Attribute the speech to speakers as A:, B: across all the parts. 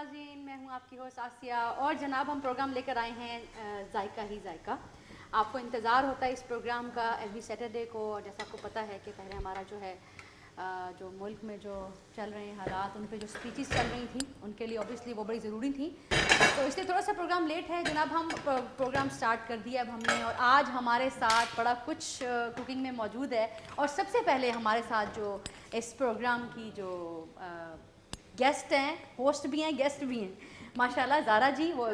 A: नाज़रीन, मैं हूं आपकी होस्ट आसिया और जनाब हम प्रोग्राम लेकर आए हैं जायका ही जायका। आपको इंतज़ार होता है इस प्रोग्राम का एवरी सैटरडे को। और जैसा आपको पता है कि पहले हमारा जो है जो मुल्क में जो चल रहे हैं हालात, उन पे जो स्पीचेस चल रही थी उनके लिए ऑब्वियसली वो बड़ी ज़रूरी थी, तो इसलिए थोड़ा सा प्रोग्राम लेट है जनाब। हम प्रोग्राम स्टार्ट कर दिया अब हमने, और आज हमारे साथ बड़ा कुछ कुकिंग में मौजूद है। और सबसे पहले हमारे साथ जो इस प्रोग्राम की जो गेस्ट हैं, होस्ट भी हैं गेस्ट भी हैं, माशाल्लाह ज़ारा जी वो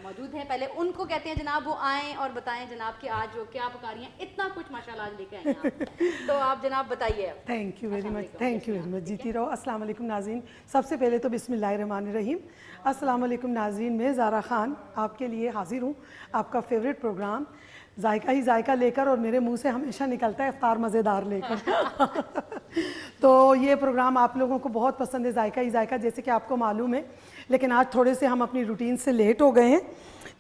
A: मौजूद हैं। पहले उनको कहते हैं जनाब वो आएँ और बताएं जनाब कि आज वो क्या पका रही हैं। इतना कुछ माशाल्लाह आज लेके आए हैं आप। तो आप जनाब बताइए।
B: Thank you very much, thank you very much. जीती रहो। अस्सलाम वालेकुम नाज़रीन। सबसे पहले तो बिस्मिल्लाहिर्रहमानिर्रहीम। अस्सलाम वालेकुम नाज़रीन, मैं ज़ारा ख़ान आपके लिए हाजिर हूँ। आपका फेवरेट प्रोग्राम जायका ही जायका लेकर, और मेरे मुंह से हमेशा निकलता है इफ्तार मज़ेदार लेकर। तो ये प्रोग्राम आप लोगों को बहुत पसंद है, जायका ही जायका, जैसे कि आपको मालूम है। लेकिन आज थोड़े से हम अपनी रूटीन से लेट हो गए हैं,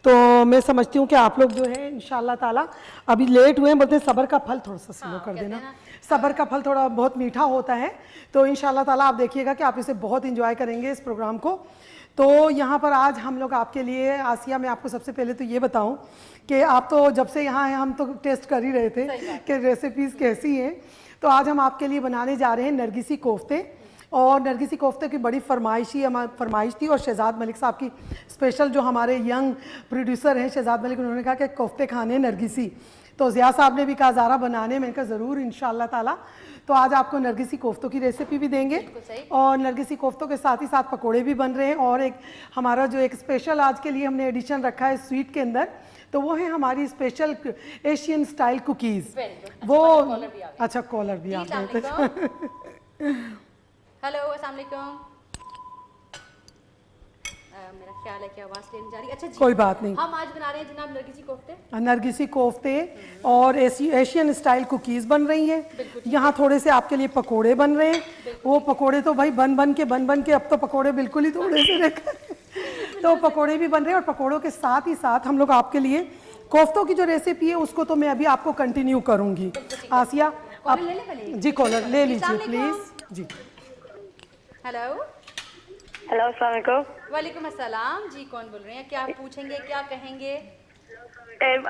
B: तो मैं समझती हूँ कि आप लोग जो है इंशाल्लाह ताला अभी लेट हुए हैं। बोलते हैं सब्र का फल थोड़ा सा स्लो कर देना, सब्र का फल थोड़ा बहुत मीठा होता है। तो इंशाल्लाह ताला आप देखिएगा कि आप इसे बहुत इंजॉय करेंगे इस प्रोग्राम को। तो यहाँ पर आज हम लोग आपके लिए, आसिया मैं आपको सबसे पहले तो ये बताऊँ कि आप तो जब से यहाँ हैं हम तो टेस्ट कर ही रहे थे कि रेसिपीज़ कैसी हैं। तो आज हम आपके लिए बनाने जा रहे हैं नरगिसी कोफ्ते। और नरगिसी कोफ्ते की बड़ी फरमाइश थी, और शहजाद मलिक साहब की स्पेशल, जो हमारे यंग प्रोड्यूसर हैं शहजाद मलिक, उन्होंने कहा कि कोफ्ते खाने नरगिसी। तो ज़िया साहब ने भी कहा ज़ारा बनाने, मैंने कहा ज़रूर इंशाल्लाह ताला। तो आज आपको नरगिसी कोफ्तों की रेसिपी भी देंगे, और नरगिसी कोफ्तों के साथ ही साथ पकोड़े भी बन रहे हैं। और एक हमारा जो एक स्पेशल आज के लिए हमने एडिशन रखा है स्वीट के अंदर, तो वो है हमारी स्पेशल एशियन स्टाइल कुकीज़। वो अच्छा कॉलर भी आप
A: हेलो अस्सलाम वालेकुम। मेरा ख्याल है कि आवाज़ लेने जा रही है। अच्छा जी,
B: कोई बात नहीं।
A: हम आज बना रहे हैं जनाब नरगिसी कोफ्ते।
B: नरगिसी कोफ्ते और एशियन स्टाइल कुकीज़ बन रही हैं। यहाँ थोड़े से आपके लिए पकोड़े बन रहे हैं। वो पकोड़े तो भाई बन बन के अब तो पकोड़े बिल्कुल ही थोड़े से तो पकोड़े भी बन रहे हैं। और पकोड़ों के साथ ही साथ हम लोग आपके लिए कोफ्तों की जो रेसिपी है उसको तो मैं अभी आपको कंटिन्यू करूँगी। आसिया आप जी कॉलर ले लीजिए प्लीज़ जी।
A: हेलो
C: हेलो अस्सलाम वालेकुम।
A: वालेकुम अस्सलाम जी, कौन बोल रहे हैं, क्या पूछेंगे, क्या कहेंगे?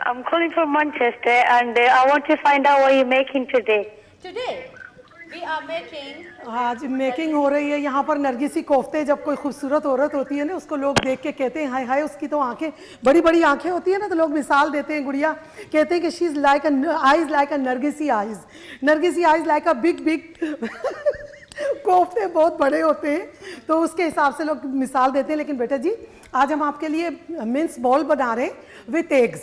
C: I'm calling from Manchester and I want to find out what you're making today.
A: Today we are making
B: आज मेकिंग हो रही है यहाँ पर नरगिसी कोफ्ते। जब कोई खूबसूरत औरत होती है ना, उसको लोग देख के कहते हैं हाय हाय, उसकी तो आंखें बड़ी बड़ी आंखें होती है ना, तो लोग मिसाल देते हैं गुड़िया, कहते हैं कि she is like eyes like a नरगिसी आइज, नरगिसी eyes like a big big कोफ्ते बहुत बड़े होते हैं, तो उसके हिसाब से लोग मिसाल देते हैं। लेकिन बेटा जी आज हम आपके लिए मिन्स बॉल बना रहे हैं विथ एग्स,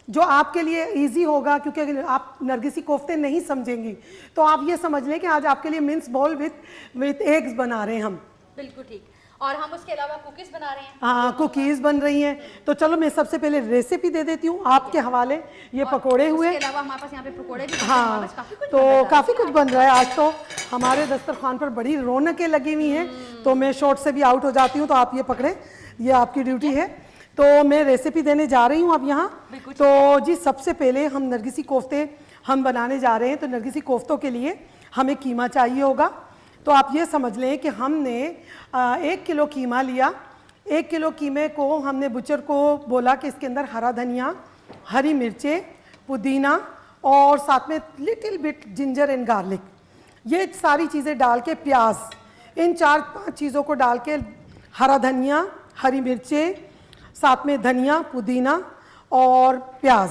B: जो आपके लिए इजी होगा, क्योंकि अगर आप नरगिसी कोफ्ते नहीं समझेंगी तो आप ये समझ लें कि आज आपके लिए मिन्स बॉल विथ एग्स बना रहे हैं हम।
A: बिल्कुल ठीक। और हम उसके अलावा कुकीज़ बना रहे हैं।
B: हाँ, कुकीज़ बन रही हैं। तो चलो मैं सबसे पहले रेसिपी दे देती हूँ आपके हवाले। ये पकोड़े हुए,
A: उसके अलावा हमारे पास यहाँ पे पकोड़े भी।
B: हाँ, तो काफ़ी कुछ बन रहा है आज। तो हमारे दस्तरखान पर बड़ी रौनकें लगी हुई हैं। तो मैं शॉर्ट से भी आउट हो जाती हूँ, तो आप ये पकड़े, ये आपकी ड्यूटी है। तो मैं रेसिपी देने जा रही हूँ अब यहाँ। तो जी सबसे पहले हम नरगिसी कोफ्ते हम बनाने जा रहे हैं। तो नरगिसी कोफ्तों के लिए हमें कीमा चाहिए होगा। तो आप ये समझ लें कि हमने 1 किलो कीमा लिया। 1 किलो कीमे को हमने बुचर को बोला कि इसके अंदर हरा धनिया, हरी मिर्चें, पुदीना और साथ में little bit ginger and garlic, ये सारी चीज़ें डाल के, प्याज, इन 4-5 चीज़ों को डाल के, हरा धनिया, हरी मिर्चें, साथ में धनिया, पुदीना और प्याज,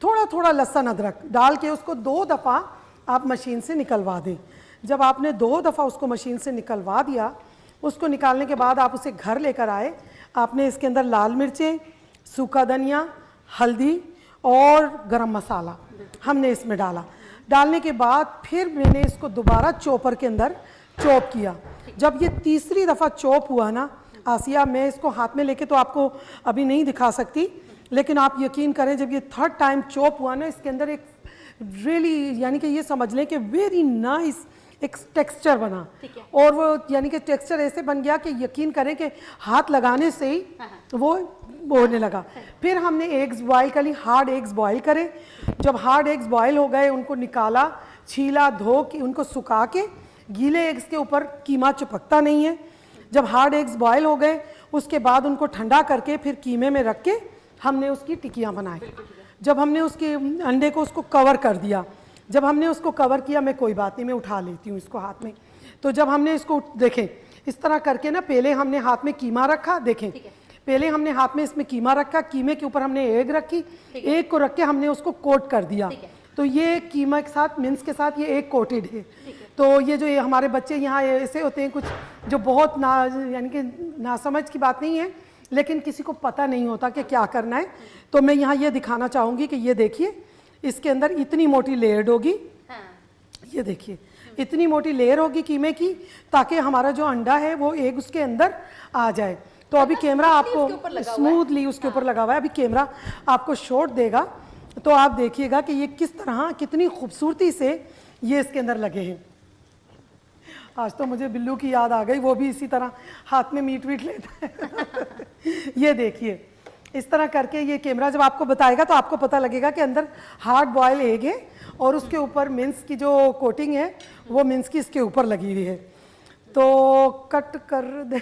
B: थोड़ा थोड़ा लहसुन अदरक डाल के उसको 2 दफ़ा आप मशीन से निकलवा दें। जब आपने 2 दफ़ा उसको मशीन से निकलवा दिया, उसको निकालने के बाद आप उसे घर लेकर आए। आपने इसके अंदर लाल मिर्चें, सूखा धनिया, हल्दी और गरम मसाला हमने इसमें डाला। डालने के बाद फिर मैंने इसको दोबारा चॉपर के अंदर चॉप किया। जब ये तीसरी दफ़ा चॉप हुआ ना आसिया, मैं इसको हाथ में लेके तो आपको अभी नहीं दिखा सकती, लेकिन आप यकीन करें जब ये 3rd टाइम चॉप हुआ ना, इसके अंदर एक रियली यानी कि ये समझ लें कि वेरी नाइस एक टेक्सचर बना। और वो यानी कि टेक्सचर ऐसे बन गया कि यकीन करें कि हाथ लगाने से ही वो होने लगा। फिर हमने एग्स बॉयल कर ली, हार्ड एग्स बॉयल करे। जब हार्ड एग्स बॉयल हो गए, उनको निकाला, छीला, धो के उनको सुखा के, गीले एग्स के ऊपर कीमा चिपकता नहीं है। जब हार्ड एग्स बॉयल हो गए, उसके बाद उनको ठंडा करके फिर कीमे में रख के हमने उसकी टिक्कियाँ बनाई। जब हमने उसके अंडे को उसको कवर कर दिया, जब हमने उसको कवर किया, मैं कोई बात नहीं, मैं उठा लेती हूँ इसको हाथ में। तो जब हमने इसको देखें इस तरह करके ना, पहले हमने हाथ में कीमा रखा, देखें पहले हमने हाथ में इसमें कीमा रखा, कीमे के ऊपर हमने एग रखी, एग को रख के हमने उसको कोट कर दिया। तो ये कीमा के साथ, मिन्स के साथ ये एग कोटेड है। तो ये जो ये हमारे बच्चे यहाँ ऐसे होते हैं कुछ जो बहुत यानी कि नासमझ की बात नहीं है, लेकिन किसी को पता नहीं होता कि क्या करना है। तो मैं यहाँ ये दिखाना चाहूँगी कि ये देखिए इसके अंदर इतनी मोटी लेयर्ड होगी, ये देखिए इतनी मोटी लेयर होगी कीमे की, ताकि हमारा जो अंडा है वो एग उसके अंदर आ जाए। तो अभी कैमरा आपको स्मूथली उसके ऊपर लगा हुआ है, अभी कैमरा आपको शॉट देगा तो आप देखिएगा कि ये किस तरह कितनी खूबसूरती से ये इसके अंदर लगे हैं। आज तो मुझे बिल्लू की याद आ गई, वो भी इसी तरह हाथ में मीट वीट लेता है। ये देखिए इस तरह करके ये कैमरा जब आपको बताएगा तो आपको पता लगेगा कि अंदर हार्ड बॉयल एग है और उसके ऊपर मिन्स की जो कोटिंग है वो मिन्स की इसके ऊपर लगी हुई है। तो कट कर दे।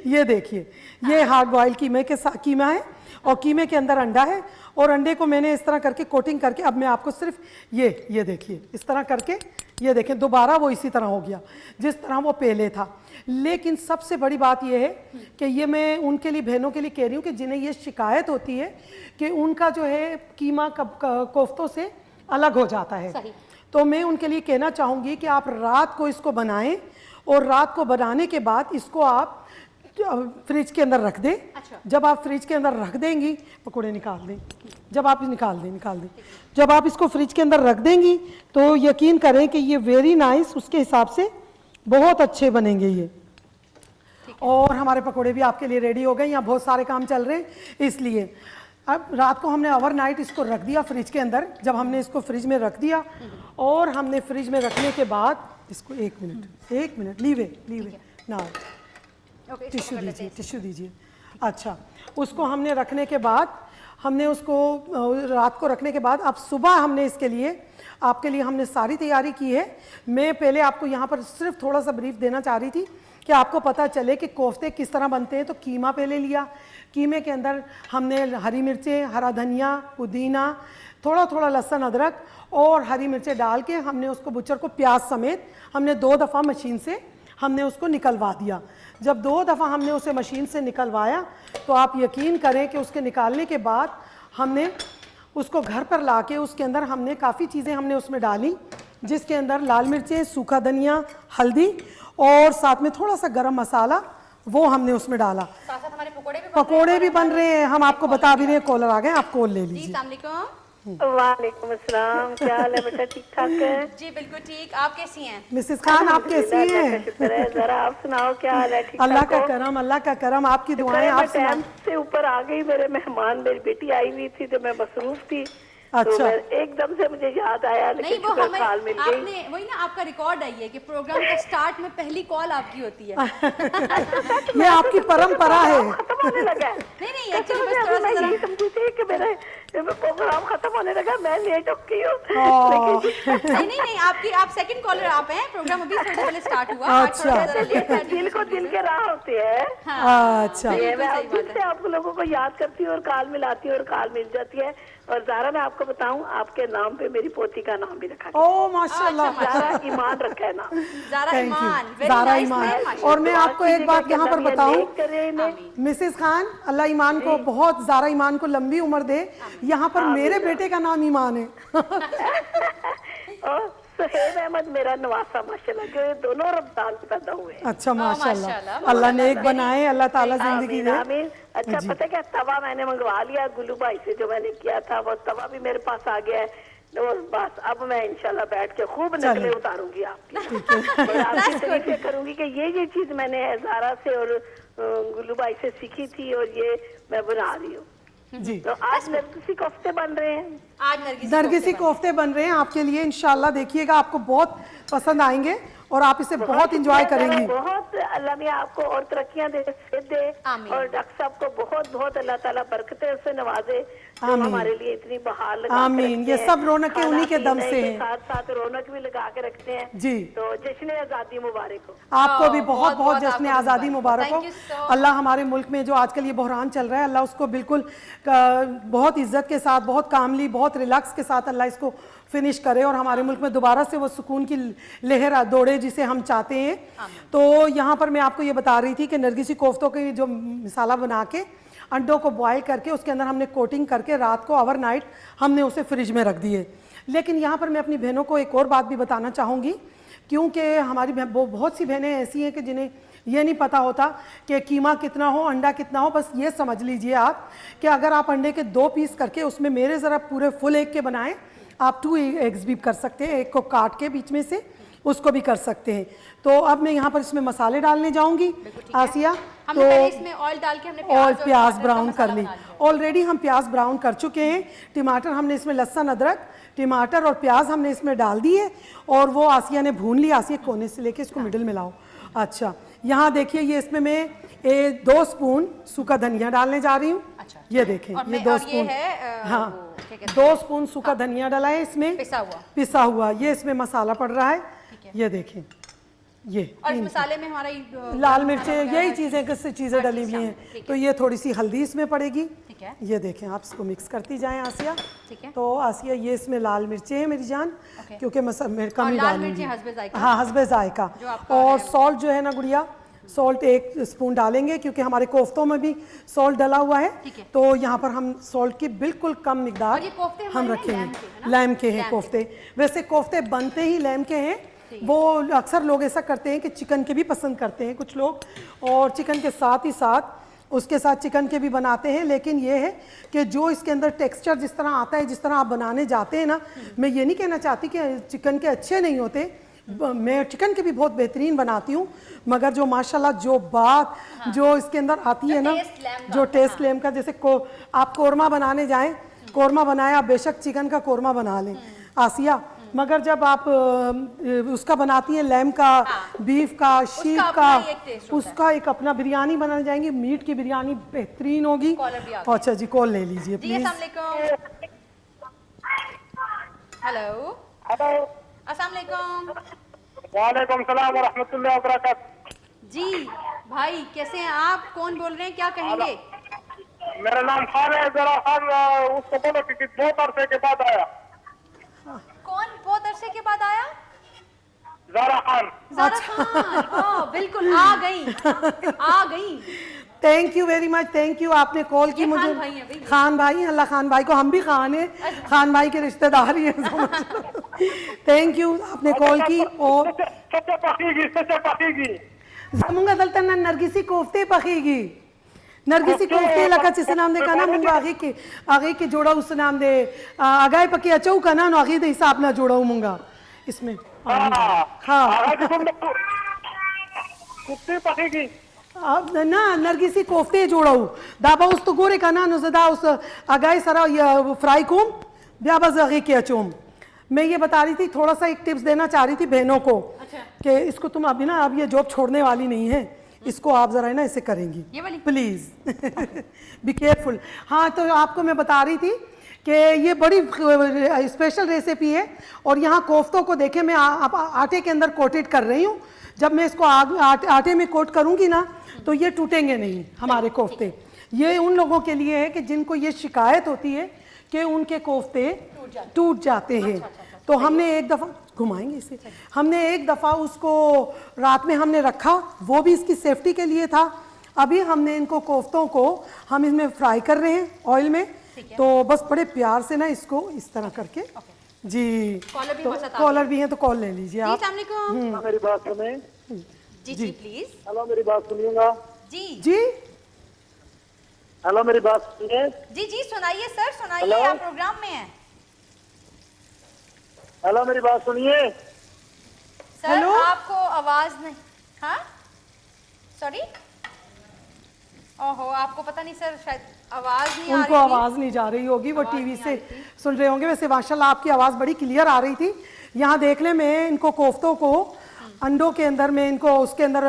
B: ये देखिए ये हार्ड बॉयल कीमे के साथ कीमा है और कीमे के अंदर अंडा है और अंडे को मैंने इस तरह करके कोटिंग करके, अब मैं आपको सिर्फ ये देखिए इस तरह करके, ये देखें दोबारा वो इसी तरह हो गया जिस तरह वो पहले था। लेकिन सबसे बड़ी बात ये है कि ये मैं उनके लिए, बहनों के लिए कह रही हूँ कि जिन्हें ये शिकायत होती है कि उनका जो है कीमा कोफ्तों से अलग हो जाता है। तो मैं उनके लिए कहना चाहूँगी कि आप रात को इसको बनाएं और रात को बनाने के बाद इसको आप फ्रिज के अंदर रख दें।
A: अच्छा।
B: जब आप फ्रिज के अंदर रख देंगी, पकौड़े निकाल दें, जब आप निकाल दें, जब आप इसको फ्रिज के अंदर रख देंगी तो यकीन करें कि ये वेरी नाइस, उसके हिसाब से बहुत अच्छे बनेंगे ये। और हमारे पकौड़े भी आपके लिए रेडी हो गए, यहाँ बहुत सारे काम चल रहे हैं इसलिए। अब रात को हमने ओवरनाइट इसको रख दिया फ्रिज के अंदर, जब हमने इसको फ्रिज में रख दिया और हमने फ्रिज में रखने के बाद इसको एक मिनट लीवे ना, टिश्यू दीजिए। अच्छा, उसको हमने रखने के बाद, हमने उसको रात को रखने के बाद अब सुबह हमने इसके लिए, आपके लिए हमने सारी तैयारी की है। मैं पहले आपको यहाँ पर सिर्फ थोड़ा सा ब्रीफ देना चाह रही थी कि आपको पता चले कि कोफ्ते किस तरह बनते हैं। तो कीमा पहले लिया, कीमे के अंदर हमने हरी मिर्चें, हरा धनिया, पुदीना, थोड़ा थोड़ा लहसुन अदरक और हरी मिर्चें डाल के हमने उसको बुचर को प्याज समेत हमने 2 दफ़ा मशीन से हमने उसको निकलवा दिया। जब 2 दफ़ा हमने उसे मशीन से निकलवाया तो आप यकीन करें कि उसके निकालने के बाद हमने उसको घर पर लाके उसके अंदर हमने काफ़ी चीज़ें हमने उसमें डाली, जिसके अंदर लाल मिर्चें, सूखा धनिया, हल्दी और साथ में थोड़ा सा गरम मसाला वो हमने उसमें डाला।
A: साथ हमारे
B: पकोड़े भी बन रहे हैं, हम आपको बता भी रहे हैं। कॉलर आ गए, आप कॉल ले लीजिए।
C: वालेकुम अस्सलाम, क्या हाल है बेटा? ठीक ठाक है
A: जी, बिल्कुल ठीक। आप कैसी हैं
B: मिसेस खान? आप कैसी हैं?
C: शुक्र है। जरा आप सुनाओ क्या हाल है? ठीक
B: अल्लाह का करम, अल्लाह का करम, आपकी दुआएं। आप
C: टाइम से ऊपर आ गई। मेरे मेहमान, मेरी बेटी आई हुई थी तो मैं मसरूफ थी।
B: अच्छा।
C: तो एकदम से मुझे याद आया, लेकिन
A: वो हमें
C: कॉल मिल गई।
A: आपने वही ना, आपका रिकॉर्ड है ये कि प्रोग्राम का स्टार्ट में पहली कॉल आपकी होती है।
B: ये आपकी परंपरा है।
C: खत्म होने लगा है।
A: नहीं एक्चुअली बस थोड़ा सा
C: यही समझी थी कि मेरा प्रोग्राम खत्म होने लगा, मैं लेट हो गई हूँ।
A: नहीं आप सेकंड कॉलर आप हैं। प्रोग्राम अभी थोड़ी देर पहले स्टार्ट हुआ।
B: अच्छा।
C: दिल को दिल के राह होते हैं।
B: अच्छा,
C: मैं फिर से आप लोगों को याद करती हूँ और कॉल मिलाती हूँ और कॉल मिल जाती है। और ज़ारा, मैं आपको बताऊं, आपके नाम पे मेरी पोती का नाम भी रखा है।
B: ओह माशाल्लाह,
C: ज़ारा ईमान रखा है नाम।
A: ज़ारा ईमान।
B: और मैं आपको एक बात यहाँ पर बताऊं, मिसेस खान, अल्लाह ईमान को बहुत, ज़ारा ईमान को लंबी उम्र दे। यहाँ पर मेरे बेटे का नाम ईमान है।
C: और सुहेब अहमद मेरा नवासा माशाल्लाह, के दोनों रमजान में पैदा हुए।
B: अच्छा माशाल्लाह, अल्लाह नेक बनाए, अल्लाह ताला जिंदगी दे।
C: आमीन। अच्छा, पता क्या, तवा मैंने मंगवा लिया गुल्लू भाई से, जो मैंने किया था वो तवा भी मेरे पास आ गया है। तो बस अब मैं इंशाल्लाह बैठ के खूब नकलें उतारूंगी आपकी, और आपकी तरीके करूंगी कि ये चीज मैंने ज़ारा से और गुल्लू भाई से सीखी थी और ये मैं बना रही हूँ जी। तो आज नरगिसी कोफ्ते बन रहे हैं।
A: आज
B: नरगिसी कोफ्ते बन रहे हैं आपके लिए, इंशाल्लाह देखिएगा आपको बहुत पसंद आएंगे और आप इसे बहुत इंजॉय करेंगी।
C: बहुत अल्लाह मियां आपको और तरक्कियां दे,
A: आमीन।
C: और डॉक्टर साहब को बहुत बहुत अल्लाह ताला बरकतें से नवाजे, जो
B: आमीन।
C: हमारे लिए इतनी बहार लगा के
B: आमीन।
C: रखते
B: ये
C: हैं।
B: सब रौनकें
C: खाना
B: उन्हीं के दम
C: पीने
B: से
C: के
B: हैं।
C: साथ साथ रौनक भी लगा के रखते हैं
B: जी।
C: तो जश्न आजादी मुबारक हो।
B: आपको भी बहुत
A: बहुत
B: बहुत
A: आपको
B: जश्न
A: भी
B: आज़ादी मुबारक हो।
A: Thank you so
B: अल्लाह हमारे मुल्क में जो आजकल ये बहरान चल रहा है, अल्लाह उसको बिल्कुल बहुत इज्जत के साथ, बहुत कामली, बहुत रिलैक्स के साथ अल्लाह इसको फिनिश करे और हमारे मुल्क में दोबारा से वो सुकून की लहर दौड़े जिसे हम चाहते हैं। तो यहाँ पर मैं आपको ये बता रही थी कि नरगिसी कोफ्तों की जो मसाला बना के अंडों को बॉयल करके उसके अंदर हमने कोटिंग करके रात को ओवरनाइट हमने उसे फ्रिज में रख दिए। लेकिन यहाँ पर मैं अपनी बहनों को एक और बात भी बताना चाहूँगी, क्योंकि हमारी बहुत सी बहनें ऐसी हैं कि जिन्हें ये नहीं पता होता कि कीमा कितना हो, अंडा कितना हो। बस ये समझ लीजिए आप कि अगर आप अंडे के 2 पीस करके उसमें मेरे ज़रा पूरे फुल एग के बनाएं, आप 2 एग्स भी कर सकते हैं, एक को काट के बीच में से उसको भी कर सकते हैं। तो अब मैं यहाँ पर इसमें मसाले डालने जाऊँगी आसिया।
A: हमने पहले इसमें ऑयल डाल के हमने
B: प्याज ब्राउन कर ली। ऑलरेडी हम प्याज ब्राउन कर चुके हैं। टमाटर हमने इसमें लहसुन अदरक टमाटर और प्याज हमने इसमें डाल दिए और वो आसिया ने भून लिया। आसिया कोने से लेके इसको मिडिल में लाओ। अच्छा, यहाँ देखिए ये इसमें मैं 2 स्पून सूखा धनिया डालने जा रही हूँ।
A: अच्छा,
B: ये देखें ये 2 स्पून, हाँ 2 स्पून सूखा धनिया डाला है इसमें, पिसा हुआ। ये इसमें मसाला पड़ रहा है, ये देखें ये।
A: और इस मसाले में हमारा
B: लाल मिर्चें, यही चीज़ें किससे चीज़ें डली हुई हैं। तो ये थोड़ी सी हल्दी इसमें पड़ेगी। ये देखें, आप इसको मिक्स करती जाएं आसिया। तो आसिया ये इसमें लाल मिर्चें हैं मेरी जान, क्योंकि मैं कम ही डालूंगी। हाँ, हस्बे जायका। और सॉल्ट जो है ना गुड़िया, सॉल्ट 1 स्पून डालेंगे क्योंकि हमारे कोफ्तों में भी सॉल्ट डला हुआ है। तो यहाँ पर हम सॉल्ट की बिल्कुल कम मिकदार हम रखेंगे। लैम के हैं कोफ्ते। वैसे कोफ्ते बनते ही लैम के हैं। वो अक्सर लोग ऐसा करते हैं कि चिकन के भी पसंद करते हैं कुछ लोग, और चिकन के साथ ही साथ उसके साथ चिकन के भी बनाते हैं। लेकिन ये है कि जो इसके अंदर टेक्सचर जिस तरह आता है, जिस तरह आप बनाने जाते हैं ना, मैं ये नहीं कहना चाहती कि चिकन के अच्छे नहीं होते। मैं चिकन के भी बहुत बेहतरीन बनाती हूँ, मगर जो माशाल्लाह जो बात जो इसके अंदर आती है ना, जो टेस्ट लैम का, जैसे आप कोरमा बनाने जाएं, कोरमा बनाया, बेशक चिकन का कोरमा बना लें आसिया, मगर जब आप उसका बनाती हैं लैम का, बीफ का, शीप का, उसका एक अपना बिरयानी बनाने जाएंगे, मीट की बिरयानी बेहतरीन होगी। अच्छा जी, कॉल ले लीजिए प्लीज।
A: हेलो, अस्सलाम वालेकुम।
D: वालेकुम सलाम व रहमतुल्लाहि व बरकातहू।
A: जी भाई, कैसे हैं आप? कौन बोल रहे हैं, क्या कहेंगे?
D: मेरा नाम खान है। जरा खान उसको बोलो कि बहुत अरसे के बाद आया।
A: कौन बहुत अरसे के बाद आया?
D: ज़ारा खान।
A: ज़ारा खान, बिल्कुल आ गई।
B: Thank you very much, thank you, आपने कॉल की मुझे। खान भाई, अल्लाह खान भाई को हम भी खान है, खान भाई के रिश्तेदार ही हैं। थैंक यू, आपने कॉल की। और जमुंगा दलतन नरगिसी कोफ्ते पकीगी, नरगिसी कोफ्ते लका चिस नाम दे का ना मुंगा आगे के जोड़ा उस नाम दे आगाए पके अचौ का ना आगे दे हिसाब ना जोड़ा मुंगा इसमें। हाँ
D: कुत्ते पकेगी
B: अब ना नरगिसी कोफ्ते जोड़ाऊ दाबा उस तो गोरे का ना नुज़दा उस आगाए सारा ये फ्राई कोम ब्याबा आगे के अचोम। मैं ये बता रही थी, थोड़ा सा एक टिप्स देना चाह रही थी बहनों को। अच्छा। कि इसको तुम अभी ना, अब ये जॉब छोड़ने वाली नहीं है, इसको आप जरा है ना ऐसे करेंगी, प्लीज बी केयरफुल। हाँ, तो आपको मैं बता रही थी कि ये बड़ी स्पेशल रेसिपी है। और यहाँ कोफ्तों को देखें, मैं आटे के अंदर कोटेड कर रही हूँ। जब मैं इसको आटे में कोट करूँगी ना, तो ये टूटेंगे नहीं हमारे कोफ्ते। ये उन लोगों के लिए है कि जिनको ये शिकायत होती है कि उनके कोफ्ते टूट जाते हैं। तो हमने एक दफ़ा घुमाएंगे इसे, हमने एक दफ़ा उसको रात में हमने रखा, वो भी इसकी सेफ्टी के लिए था। अभी हमने इनको कोफ्तों को हम इसमें फ्राई कर रहे हैं ऑयल में। तो बस बड़े प्यार से ना इसको इस तरह करके जी। कॉलर भी हैं तो कॉल ले लीजिए आप।
D: मेरी बात सुने
A: जी प्लीज।
D: हेलो, मेरी बात सुनिएगा
B: जी।
D: हेलो, मेरी बात सुनिए।
A: जी सुनाइए सर, सुनाइए, आप प्रोग्राम में हैं।
D: हेलो, मेरी बात सुनिए
A: सर। हेलो? आपको आवाज नहीं। हाँ, सॉरी, ओहो, आपको पता नहीं सर, शायद आवाज नहीं आ रही।
B: उनको आवाज नहीं जा रही होगी, वो टीवी से सुन रहे होंगे। वैसे माशाल्लाह आपकी आवाज बड़ी क्लियर आ रही थी। यहाँ देख ले, मैं इनको कोफ्तों को अंडों के अंदर में इनको उसके अंदर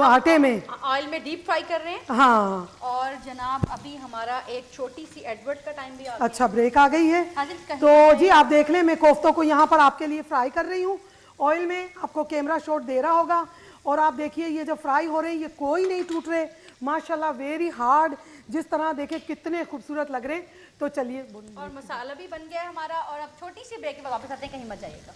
B: आटे में
A: ऑयल में डीप फ्राई कर रहे हैं।
B: हाँ।
A: और जनाब अभी हमारा एक छोटी सी एडवर्ट का टाइम भी आ गया।
B: अच्छा, ब्रेक आ गई है। तो जी आप देख लें, मैं कोफ्तों को यहाँ पर आपके लिए फ्राई कर रही हूँ ऑयल में। आपको कैमरा शॉट दे रहा होगा। और आप देखिए ये जो फ्राई हो रहे हैं ये कोई नहीं टूट रहे, माशाल्लाह, वेरी हार्ड। जिस तरह देखे कितने खूबसूरत लग रहे हैं। तो चलिए,
A: और मसाला भी बन गया है हमारा। और अब छोटी सी ब्रेक के बाद वापस आते हैं, कहीं मत जाइएगा।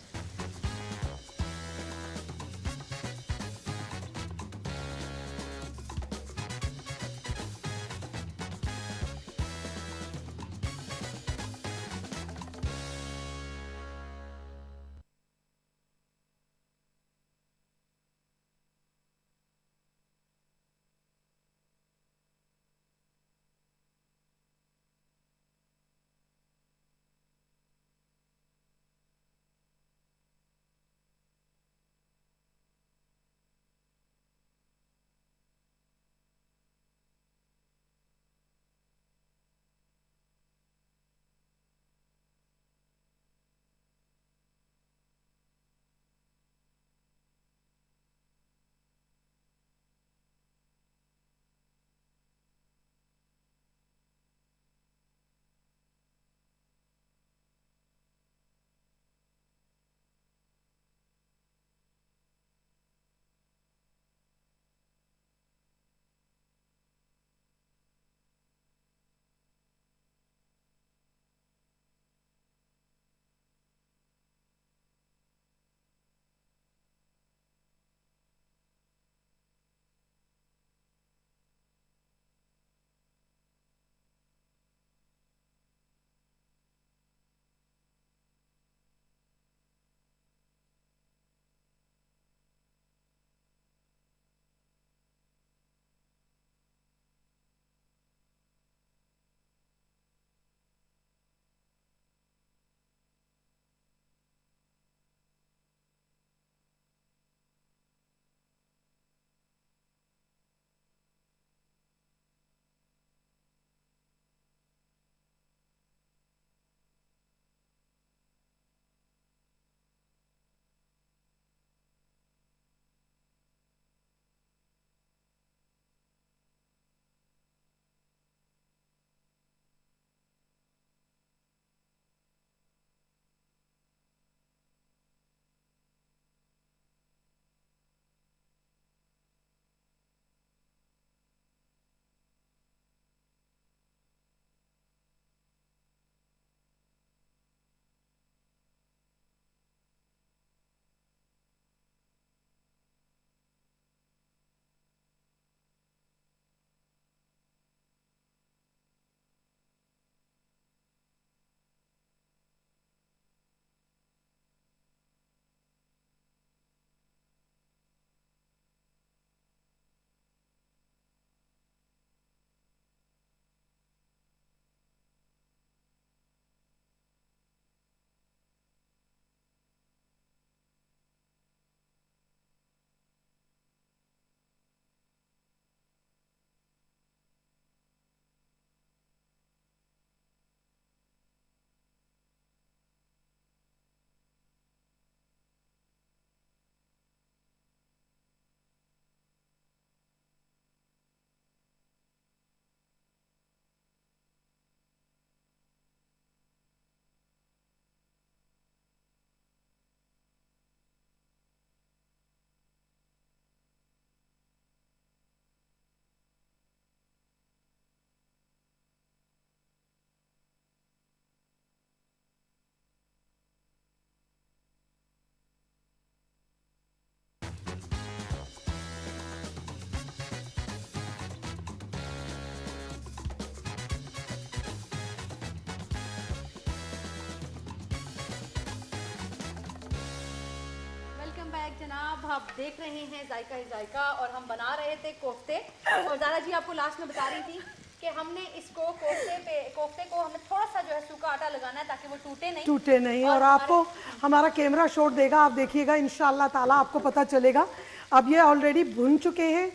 A: जनाब आप देख रहे हैं जायका ही जायका और हम बना रहे थे कोफ्ते। और ज़ारा जी आपको लास्ट में बता रही थी कि हमने इसको कोफ्ते को हमें थोड़ा सा जो है सूखा आटा लगाना है ताकि वो टूटे नहीं।
B: और आपको हमारा कैमरा शॉट देगा, आप देखिएगा इंशाल्लाह ताला आपको पता चलेगा। अब ये ऑलरेडी भुन चुके हैं,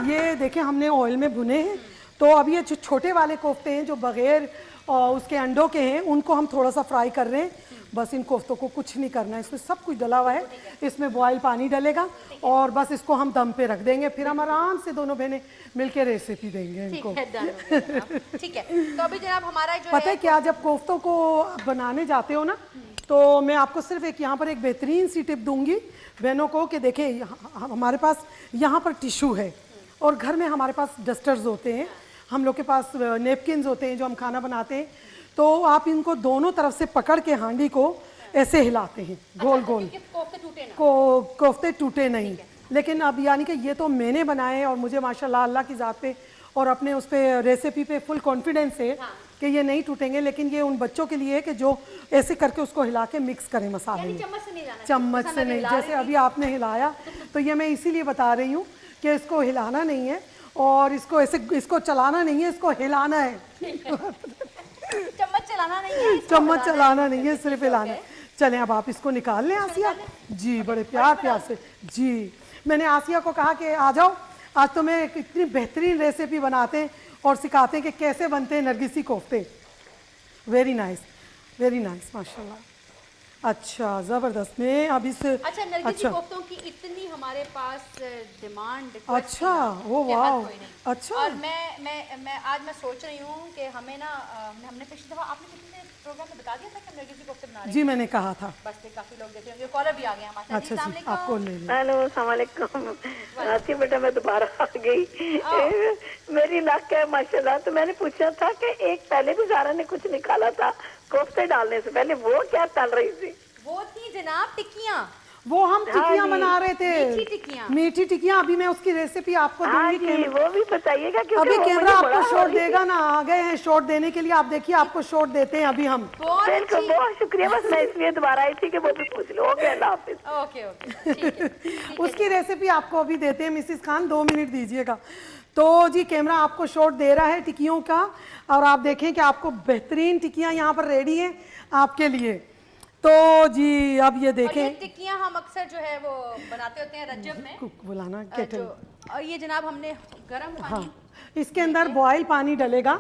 B: ये देखें हमने ऑयल में भुने हैं। तो अब ये जो छोटे वाले कोफ्ते हैं जो बगैर उसके अंडों के हैं उनको हम थोड़ा सा फ्राई कर रहे हैं। बस इन कोफ्तों को कुछ नहीं करना है, इसमें सब कुछ डला हुआ है। इसमें बॉयल पानी डलेगा और बस इसको हम दम पे रख देंगे, फिर हम आराम से दोनों बहनें मिलके रेसिपी देंगे इनको।
A: ठीक है, done हो गया जनाब। ठीक है, तो अभी जनाब हमारा जो
B: पता है क्या, जब कोफ्तों को बनाने जाते हो ना, तो मैं आपको सिर्फ एक यहाँ पर एक बेहतरीन सी टिप दूंगी बहनों को कि देखें, हमारे पास यहाँ पर टिश्यू है और घर में हमारे पास डस्टर्स होते हैं, हम लोग के पास नेपकिन्स होते हैं जो हम खाना बनाते हैं, तो आप इनको दोनों तरफ से पकड़ के हांडी को ऐसे हिलाते हैं गोल गोल,
A: कोफ्ते टूटे ना।
B: कोफ्ते टूटे नहीं। लेकिन अब यानी कि ये तो मैंने बनाए और मुझे माशाल्लाह अल्लाह की ज़ात पे और अपने उस पे रेसिपी पे फुल कॉन्फिडेंस है कि ये नहीं टूटेंगे, लेकिन ये उन बच्चों के लिए है कि जो ऐसे करके उसको हिला के मिक्स करें मसाले में।
A: चम्मच से नहीं जाना,
B: चम्मच से नहीं, जैसे अभी आपने हिलाया, तो ये मैं इसीलिए बता रही हूँ कि इसको हिलाना नहीं है और इसको ऐसे इसको चलाना नहीं है, इसको हिलाना है।
A: चम्मच चलाना नहीं है,
B: चम्मच चलाना नहीं है, सिर्फ हिलाना है। चलें अब आप इसको निकाल लें आसिया जी, बड़े प्यार प्यार से जी। मैंने आसिया को कहा कि आ जाओ, आज तो मैं इतनी बेहतरीन रेसिपी बनाते हैं और सिखाते हैं कि कैसे बनते हैं नरगिसी कोफ्ते। वेरी नाइस माशाल्लाह। अच्छा, ज़बरदस्त। मैं अब इस
A: अच्छा, नरगिसी कोफ्तों की इतनी हमारे पास डिमांड,
B: अच्छा, ओ वाह, अच्छा।
A: और मैं आज मैं सोच रही हूँ कि हमें ना, हमने पिछली दफ़ा आपने कितने प्रोग्राम में बता दिया था कि हम नरगिसी कोफ्ते बना रहे हैं।
B: जी मैंने कहा था,
A: बस फिर काफ़ी लोग देखे होंगे, कॉलर भी आ गए हमारे साथ।
B: अच्छा जी, आपको ले लें।
C: हेलो, अस्सलाम वालेकुम। आसिया बेटा, मैं दोबारा आ गई। मेरी लक है माशाल्लाह। तो मैंने पूछा था कि एक पहले भी ज़ारा ने कुछ निकाला था कोफ्ते डालने से पहले, वो क्या तल रही थी?
A: वो थी जनाब टिक्कियाँ,
B: वो हम टिक्कियाँ बना रहे थे,
A: मीठी टिक्कियाँ।
B: अभी मैं उसकी रेसिपी आपको
C: हाँ
B: दूंगी।
C: जी, वो भी बताइएगा क्योंकि
B: अभी
C: वो
B: कैमरा
C: मुझे बड़ा
B: आपको शॉट
C: हो रही
B: देगा ना, आ गए हैं शॉट देने के लिए। आप देखिए, आपको शॉट देते हैं अभी हम।
C: बिल्कुल, बहुत शुक्रिया। बस मैं इसलिए दोबारा आई थी कि वो भी पूछ लो। ओके, अल्लाह हाफिज।
A: ओके, ठीक है।
B: उसकी रेसिपी आपको अभी देते हैं मिसिस खान, 2 मिनट दीजिएगा। तो जी कैमरा आपको शॉट दे रहा है टिक्कियों का, और आप देखें कि आपको बेहतरीन टिक्कियाँ यहाँ पर रेडी हैं आपके लिए। तो जी अब ये देखें,
A: और ये टिक्कियाँ हम अक्सर जो है वो बनाते होते हैं रजब में,
B: कुक बुलाना केटल।
A: और ये जनाब हमने गरम पानी,
B: हाँ, इसके अंदर बॉयल पानी डलेगा।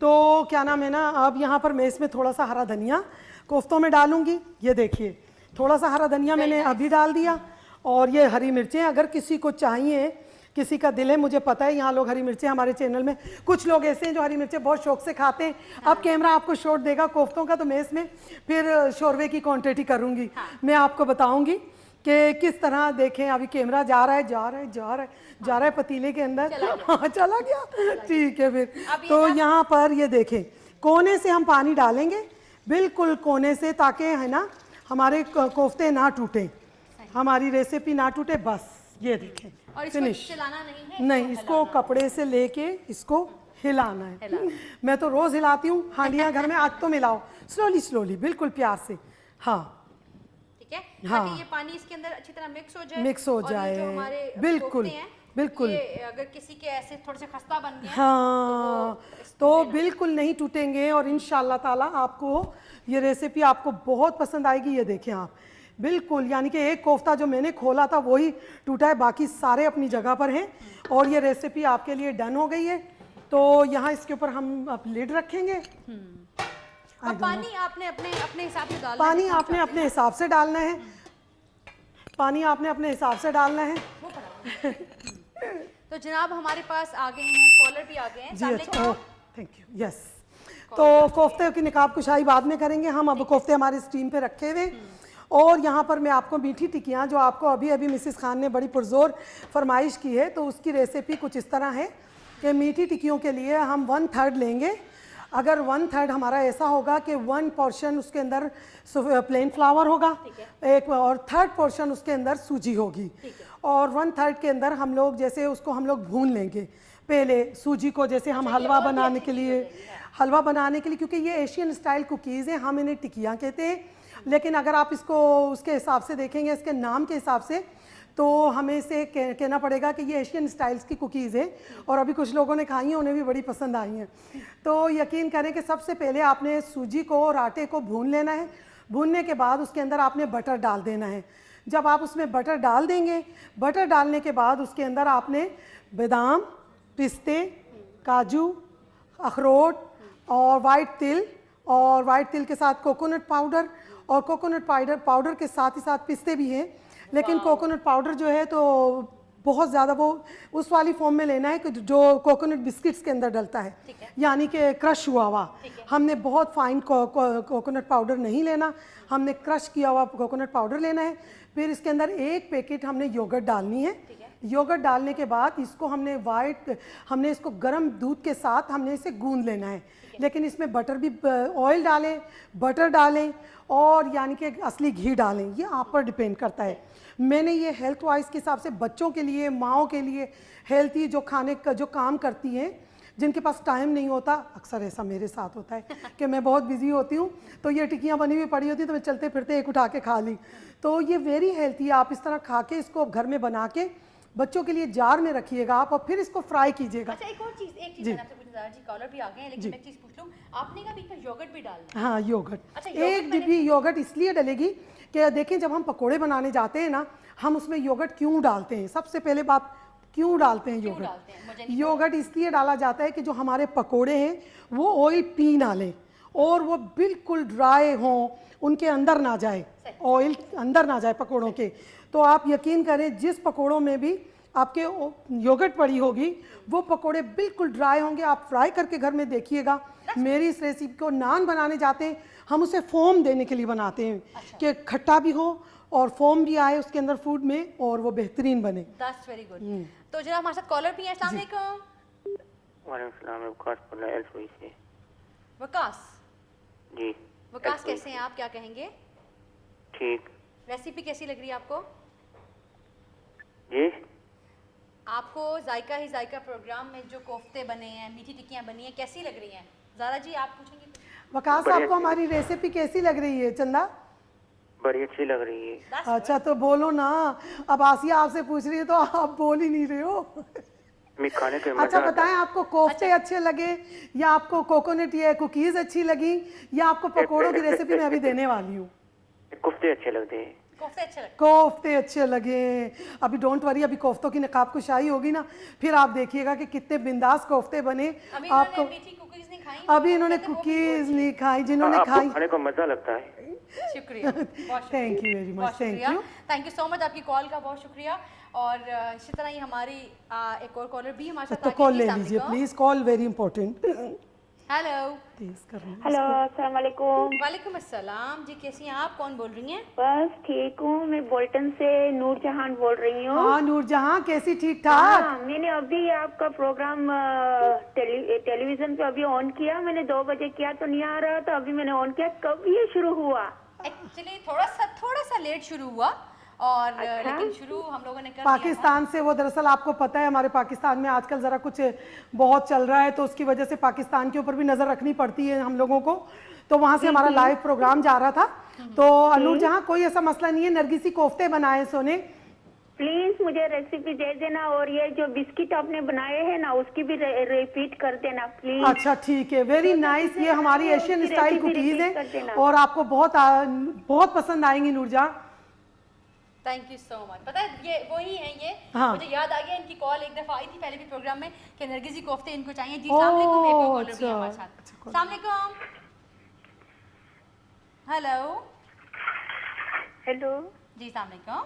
B: तो क्या नाम है ना, अब यहाँ पर मैं इसमें थोड़ा सा हरा धनिया कोफ्तों में डालूंगी। ये देखिए, थोड़ा सा हरा धनिया मैंने अभी डाल दिया, और ये हरी मिर्चें अगर किसी को चाहिए, किसी का दिल है, मुझे पता है यहाँ लोग हरी मिर्चें, हमारे चैनल में कुछ लोग ऐसे हैं जो हरी मिर्चें बहुत शौक से खाते हैं। अब कैमरा आपको शॉट देगा कोफ्तों का, तो मैं इसमें फिर शोरवे की क्वांटिटी करूँगी। मैं आपको बताऊँगी कि किस तरह। देखें अभी कैमरा जा रहा है पतीले के अंदर। हाँ, चला गया, ठीक है। फिर तो यहाँ पर ये देखें, कोने से हम पानी डालेंगे, बिल्कुल कोने से, ताकि है ना हमारे कोफ्ते ना टूटे, हमारी रेसिपी ना टूटे। बस ये देखें,
A: और इसको
B: फिनिश।
A: चलाना नहीं है,
B: नहीं, इसको कपड़े से लेके इसको हिलाना है। मैं तो रोज हिलाती हूँ हांडियाँ घर में, आज तो मिलाओ स्लोली बिल्कुल प्यार से। हाँ
A: ठीक है,
B: हाँ,
A: ताकि ये पानी इसके अंदर अच्छी तरह मिक्स हो
B: जाए,
A: और ये जो हमारे
B: बिल्कुल
A: कोफ्ते हैं,
B: बिल्कुल।
A: ये अगर किसी के ऐसे थोड़े से खस्ता बन गए
B: हाँ, तो बिल्कुल नहीं टूटेंगे, और इंशाल्लाह ताला आपको ये रेसिपी आपको बहुत पसंद आएगी। ये देखें आप, बिल्कुल यानी कि एक कोफ्ता जो मैंने खोला था वही टूटा है, बाकी सारे अपनी जगह पर हैं। और ये रेसिपी आपके लिए डन हो गई है। तो यहाँ इसके ऊपर हम अब लिड रखेंगे।
A: और पानी आपने अपने हिसाब से डालना
B: पानी
A: है,
B: आपने अपने हिसाब से डालना है, पानी आपने अपने हिसाब से डालना है।
A: तो जनाब हमारे पास आ गए हैं, कॉलर भी आ गए हैं।
B: जी अच्छा, थैंक यू। यस, तो कोफ्ते की निकाब कुशाई बाद में करेंगे हम। अब कोफ्ते हमारे स्टीम पे रखे हुए, और यहाँ पर मैं आपको मीठी टिक्कियाँ, जो आपको अभी अभी मिसिस खान ने बड़ी पुरजोर फरमाइश की है, तो उसकी रेसिपी कुछ इस तरह है कि मीठी टिक्कियों के लिए हम 1/3 लेंगे। अगर 1/3 हमारा ऐसा होगा कि 1 पोर्शन उसके अंदर प्लेन फ्लावर होगा, एक, और 3rd पोर्शन उसके अंदर सूजी होगी, और 1/3 के अंदर हम लोग जैसे उसको हम लोग भून लेंगे पहले सूजी को, जैसे हम हलवा बनाने के लिए, क्योंकि ये एशियन स्टाइल कुकीज़ हैं, हम इन्हें टिक्कियाँ कहते हैं। लेकिन अगर आप इसको उसके हिसाब से देखेंगे, इसके नाम के हिसाब से, तो हमें इसे कहना पड़ेगा कि ये एशियन स्टाइल्स की कुकीज़ है। और अभी कुछ लोगों ने खाई हैं, उन्हें भी बड़ी पसंद आई हैं। तो यकीन करें कि सबसे पहले आपने सूजी को और आटे को भून लेना है। भूनने के बाद उसके अंदर आपने बटर डाल देना है। जब आप उसमें बटर डाल देंगे, बटर डालने के बाद उसके अंदर आपने बादाम, पिस्ते, काजू, अखरोट और वाइट तिल, और वाइट तिल के साथ कोकोनट पाउडर और कोकोनट पाउडर के साथ ही साथ पिस्ते भी हैं, लेकिन कोकोनट पाउडर जो है तो बहुत ज़्यादा वो उस वाली फॉर्म में लेना है कि जो कोकोनट बिस्किट्स के अंदर डलता है, यानी कि क्रश हुआ हुआ। हमने बहुत फाइन कोकोनट पाउडर नहीं लेना, हमने क्रश किया हुआ कोकोनट पाउडर लेना है। फिर इसके अंदर 1 पैकेट हमने योगर्ट डालनी है। योगर्ट डालने के बाद इसको हमने इसको गर्म दूध के साथ हमने इसे गूंद लेना है, लेकिन इसमें बटर भी, ऑयल डालें, बटर डालें और यानी कि असली घी डालें, ये आप पर डिपेंड करता है। मैंने ये हेल्थ वाइज के हिसाब से बच्चों के लिए, माओं के लिए हेल्थी जो खाने का जो काम करती हैं, जिनके पास टाइम नहीं होता, अक्सर ऐसा मेरे साथ होता है कि मैं बहुत बिजी होती हूँ तो ये टिक्कियाँ बनी हुई पड़ी होती हैं तो मैं चलते फिरते एक उठा के खा ली, तो ये वेरी हेल्थी है। आप इस तरह खा के इसको घर में बना के बच्चों के लिए जार में रखिएगा आप और फिर इसको फ्राई कीजिएगा।
A: अच्छा, एक चीज मैंने आपसे पूछना जी, कॉलर भी आ गए हैं, लेकिन मैं एक चीज पूछ लूं, आपने कहा बीच में योगर्ट भी डालना है?
B: हाँ, योगर्ट।
A: अच्छा,
B: एक डिब्बी योगर्ट इसलिए डलेगी कि देखें जब हम पकोड़े बनाने जाते हैं ना, हम उसमें योगर्ट क्यों डालते हैं? सबसे पहले बात, क्यों डालते हैं योगर्ट? योगर्ट इसलिए डाला जाता है कि जो हमारे पकोड़े हैं वो ऑयल पी ना लें और वो बिल्कुल ड्राई हों, उनके अंदर ना जाए, ऑयल अंदर ना जाए पकोड़ों के। तो आप यकीन करें जिस पकोड़ों में भी आपके योगर्ट पड़ी होगी वो पकोड़े बिल्कुल ड्राई होंगे। आप फ्राई करके घर में देखिएगा। मेरी इस रेसिपी को नान बनाने जाते हैं हम उसे फोम देने के लिए बनाते हैं कि खट्टा भी हो और फोम भी आए उसके अंदर फूड में और वो बेहतरीन बने।
A: That's very good. तो जरा हमारे साथ कॉलर भी हैं। अस्सलाम वालेकुम।
E: वालेकुम सलाम। वकास बोल रहा है एलसोई से।
A: वकास
E: जी।
A: वकास कैसे हैं आप, क्या कहेंगे?
E: ठीक।
A: रेसिपी कैसी लग रही है आपको?
E: जी।
A: आपको जायका ही जायका प्रोग्राम में जो कोफ्ते बने हैं, मीठी टिक्कियाँ बनी हैं, कैसी लग रही हैं? ज़ारा जी आप पूछेंगे?
B: वकास आपको हमारी रेसिपी कैसी लग रही है? चंदा
E: बड़ी अच्छी लग रही है।
B: अच्छा तो बोलो ना, अब आसिया आपसे पूछ रही है तो आप बोल ही नहीं रहे हो।
E: मैं खाने के
B: अच्छा बताएं, आपको कोफ्ते अच्छे लगे या आपको कोकोनट या कुकीज अच्छी लगी या आपको पकोड़ों की रेसिपी मैं अभी देने वाली हूँ?
E: कोफ्ते अच्छे लगते हैं।
A: कोफ्ते अच्छे लगे?
B: कोफ्ते अच्छे लगे। अभी डोंट वरी, अभी कोफ्तों की नकाब कुशाई होगी ना, फिर आप देखिएगा कि कितने बिंदास कोफ्ते बने। आपको
A: मीठी कुकीज नहीं खाई?
B: अभी इन्होंने कुकीज नहीं खाई, जिन्होंने खाई
E: खाने को मजा लगता है।
A: शुक्रिया,
B: thank you very much.
A: Thank you so much, आपकी कॉल का बहुत शुक्रिया। और इसी तरह ही हमारी एक और कॉलर भी हमारे साथ।
B: तो कॉल ले लीजिए please, call very important.
A: Hello.
F: Hello, अस्सलाम वालेकुम।
A: वालेकुम अस्सलाम जी, कैसी हैं आप? कौन बोल रही हैं?
F: बस ठीक हूँ, मैं बोल्टन से नूरजहान बोल रही हूँ।
B: हाँ नूरजहां, कैसी? ठीक ठाक।
F: हाँ, मैंने अभी आपका प्रोग्राम टेलीविजन पे अभी ऑन किया। मैंने 2 बजे किया तो नहीं आ रहा, तो अभी मैंने ऑन किया। कब ये शुरू हुआ?
A: एक्चुअली थोड़ा सा लेट शुरू हुआ और लेकिन शुरू हम लोगों ने कर दिया
B: पाकिस्तान से। वो दरअसल आपको पता है हमारे पाकिस्तान में आजकल ज़रा कुछ बहुत चल रहा है, तो उसकी वजह से पाकिस्तान के ऊपर भी नज़र रखनी पड़ती है हम लोगों को, तो वहाँ से हमारा लाइव प्रोग्राम जा रहा था। तो नूरजहां कोई ऐसा मसला नहीं है, नरगिसी कोफ्ते बनाए सोने।
F: प्लीज मुझे रेसिपी दे देना और ये जो बिस्किट आपने बनाए हैं ना उसकी भी रिपीट कर देना प्लीज।
B: अच्छा ठीक है, वेरी नाइस। ये हमारी एशियन स्टाइल कुकीज है और आपको बहुत पसंद आएंगी Noorjahan.
A: Thank you so much. पता है ये वही है ये।
B: हाँ।
A: मुझे याद आ गया, इनकी कॉल एक दफा आई थी पहले भी प्रोग्राम में कि नरगिसी कोफ्ते इनको चाहिए। जी अस्सलाम वालेकुम। एक और कॉलर भी है हमारे साथ। अस्सलाम वालेकुम। हेलो।
G: हेलो
A: जी अस्सलाम वालेकुम।